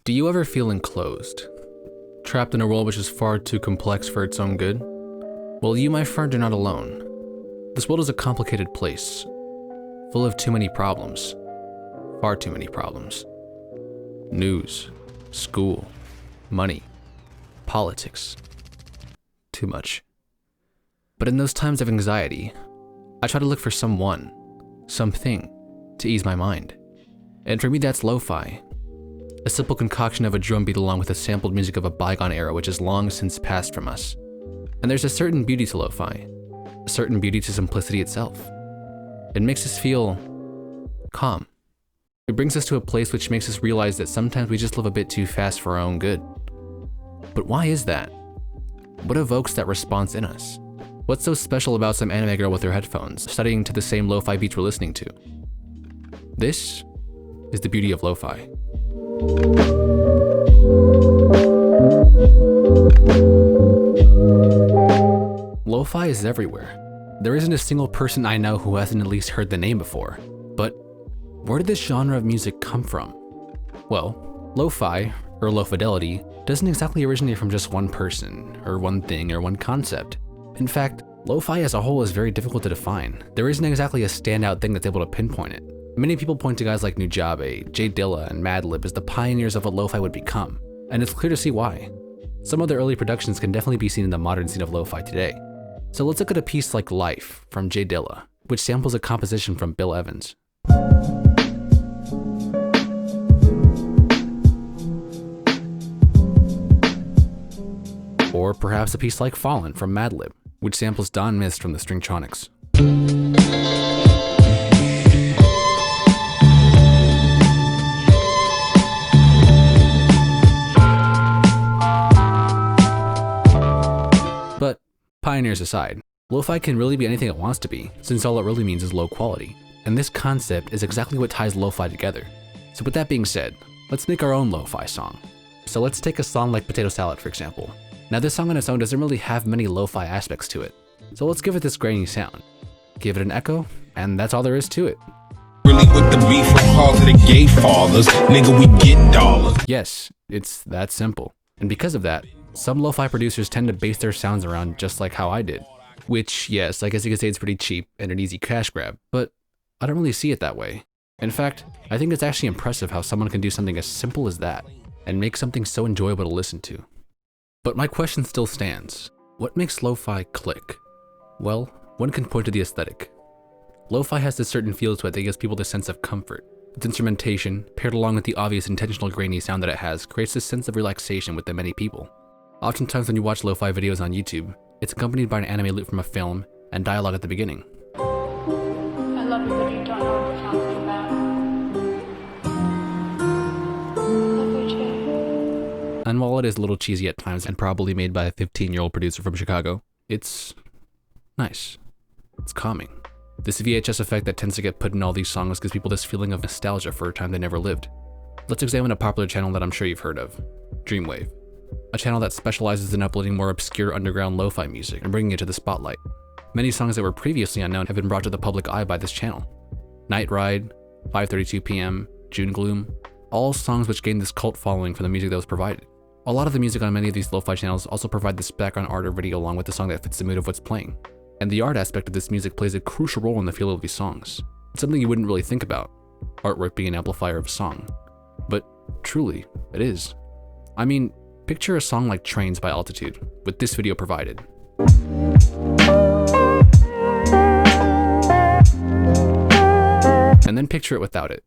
Do you ever feel enclosed? Trapped in a world which is far too complex for its own good? Well, you, my friend, are not alone. This world is a complicated place, full of too many problems. Far too many problems. News, school, money, politics. Too much. But in those times of anxiety, I try to look for someone, something, to ease my mind. And for me, that's lo-fi. A simple concoction of a drum beat along with the sampled music of a bygone era which has long since passed from us. And there's a certain beauty to lo-fi, a certain beauty to simplicity itself. It makes us feel calm. It brings us to a place which makes us realize that sometimes we just live a bit too fast for our own good. But why is that? What evokes that response in us? What's so special about some anime girl with her headphones, studying to the same lo-fi beats we're listening to? This is the beauty of lo-fi. Lo-fi is everywhere. There isn't a single person I know who hasn't at least heard the name before. But where did this genre of music come from? Well, lo-fi, or low fidelity, doesn't exactly originate from just one person, or one thing, or one concept. In fact, lo-fi as a whole is very difficult to define. There isn't exactly a standout thing that's able to pinpoint it. Many people point to guys like Nujabe, Jay Dilla, and Madlib as the pioneers of what lo-fi would become, and it's clear to see why. Some of their early productions can definitely be seen in the modern scene of lo-fi today. So let's look at a piece like Life from Jay Dilla, which samples a composition from Bill Evans. Or perhaps a piece like Fallen from Madlib, which samples Don Mist from the Stringtronics. But pioneers aside, lo-fi can really be anything it wants to be, since all it really means is low quality. And this concept is exactly what ties lo-fi together. So with that being said, let's make our own lo-fi song. So let's take a song like Potato Salad, for example. Now this song on its own doesn't really have many lo-fi aspects to it. So let's give it this grainy sound. Give it an echo, and that's all there is to it. Really with the beef for calls of the gay fathers, nigga, we get dollars. Yes, it's that simple. And because of that, some lo-fi producers tend to base their sounds around just like how I did. Which, yes, I guess you could say it's pretty cheap and an easy cash grab, but I don't really see it that way. In fact, I think it's actually impressive how someone can do something as simple as that and make something so enjoyable to listen to. But my question still stands. What makes lo-fi click? Well, one can point to the aesthetic. Lo-fi has this certain feel to it that gives people this sense of comfort. Its instrumentation, paired along with the obvious intentional grainy sound that it has, creates this sense of relaxation with many people. Oftentimes when you watch lo-fi videos on YouTube, it's accompanied by an anime loop from a film and dialogue at the beginning. I love you, but you don't know what the song's about. Love you too. And while it is a little cheesy at times and probably made by a 15-year-old producer from Chicago, it's nice. It's calming. This VHS effect that tends to get put in all these songs gives people this feeling of nostalgia for a time they never lived. Let's examine a popular channel that I'm sure you've heard of, Dreamwave. A channel that specializes in uploading more obscure underground lo-fi music and bringing it to the spotlight. Many songs that were previously unknown have been brought to the public eye by this channel. Night Ride, 5:32 p.m., June Gloom, all songs which gained this cult following for the music that was provided. A lot of the music on many of these lo-fi channels also provide this background art or video along with the song that fits the mood of what's playing. And the art aspect of this music plays a crucial role in the feel of these songs. It's something you wouldn't really think about, artwork being an amplifier of a song. But truly, it is. I mean, picture a song like Trains by Altitude, with this video provided. And then picture it without it.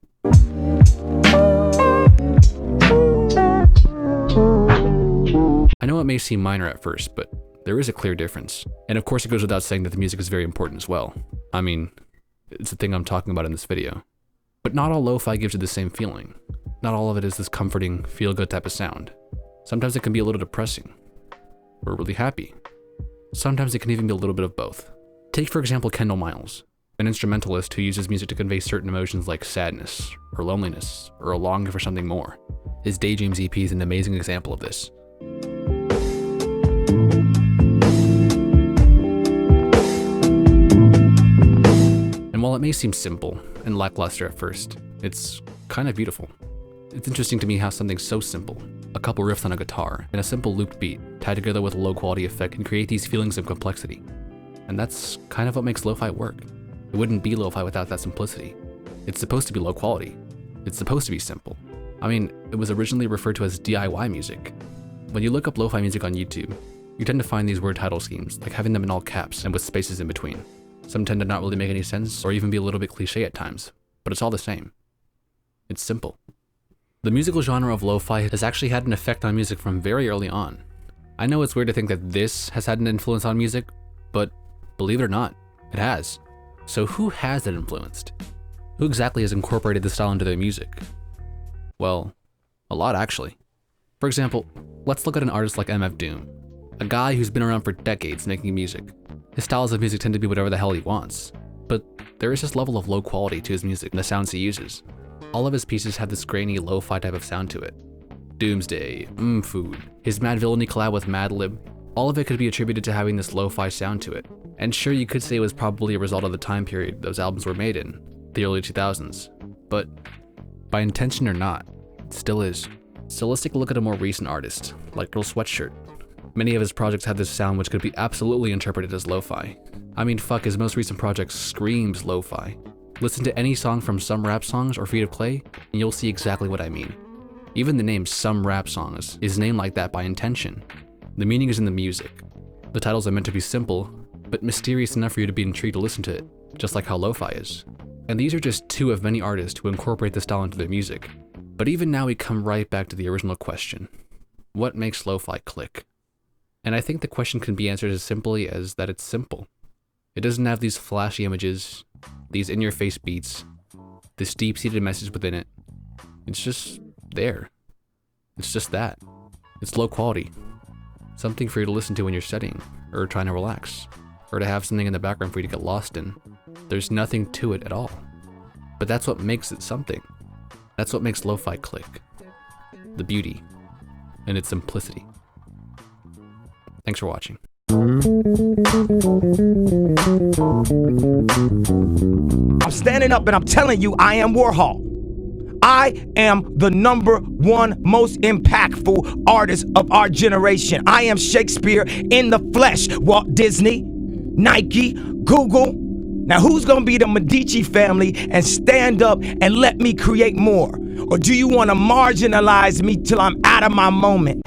I know it may seem minor at first, but there is a clear difference. And of course it goes without saying that the music is very important as well. I mean, it's the thing I'm talking about in this video. But not all lo-fi gives you the same feeling. Not all of it is this comforting, feel-good type of sound. Sometimes it can be a little depressing, or really happy. Sometimes it can even be a little bit of both. Take for example Kendall Miles, an instrumentalist who uses music to convey certain emotions like sadness, or loneliness, or a longing for something more. His Daydreams EP is an amazing example of this. And while it may seem simple and lackluster at first, it's kind of beautiful. It's interesting to me how something so simple, a couple riffs on a guitar, and a simple looped beat tied together with a low quality effect can create these feelings of complexity. And that's kind of what makes lo-fi work. It wouldn't be lo-fi without that simplicity. It's supposed to be low quality. It's supposed to be simple. I mean, it was originally referred to as DIY music. When you look up lo-fi music on YouTube, you tend to find these word title schemes, like having them in all caps and with spaces in between. Some tend to not really make any sense or even be a little bit cliche at times, but it's all the same. It's simple. The musical genre of lo-fi has actually had an effect on music from very early on. I know it's weird to think that this has had an influence on music, but believe it or not, it has. So who has it influenced? Who exactly has incorporated the style into their music? Well, a lot actually. For example, let's look at an artist like MF Doom, a guy who's been around for decades making music. His styles of music tend to be whatever the hell he wants, but there is this level of low quality to his music and the sounds he uses. All of his pieces have this grainy lo-fi type of sound to it. Doomsday, Food, his Mad Villainy collab with Madlib, all of it could be attributed to having this lo-fi sound to it. And sure, you could say it was probably a result of the time period those albums were made in, the early 2000s, but by intention or not, it still is. So let's take a look at a more recent artist, like Girl Sweatshirt. Many of his projects have this sound which could be absolutely interpreted as lo-fi. I mean, fuck, his most recent project screams lo-fi. Listen to any song from Some Rap Songs or Feet of Clay, and you'll see exactly what I mean. Even the name Some Rap Songs is named like that by intention. The meaning is in the music. The titles are meant to be simple, but mysterious enough for you to be intrigued to listen to it, just like how lo-fi is. And these are just two of many artists who incorporate the style into their music. But even now we come right back to the original question. What makes lo-fi click? And I think the question can be answered as simply as that it's simple. It doesn't have these flashy images, these in-your-face beats, this deep-seated message within it. It's just there. It's just that. It's low quality. Something for you to listen to when you're studying, or trying to relax, or to have something in the background for you to get lost in. There's nothing to it at all. But that's what makes it something. That's what makes lo-fi click. The beauty, and its simplicity. Thanks for watching. I'm standing up and I'm telling you, I am Warhol. I am the #1 most impactful artist of our generation. I am Shakespeare in the flesh. Walt Disney, Nike, Google. Now who's gonna be the Medici family and stand up and let me create more? Or do you wanna marginalize me till I'm out of my moment?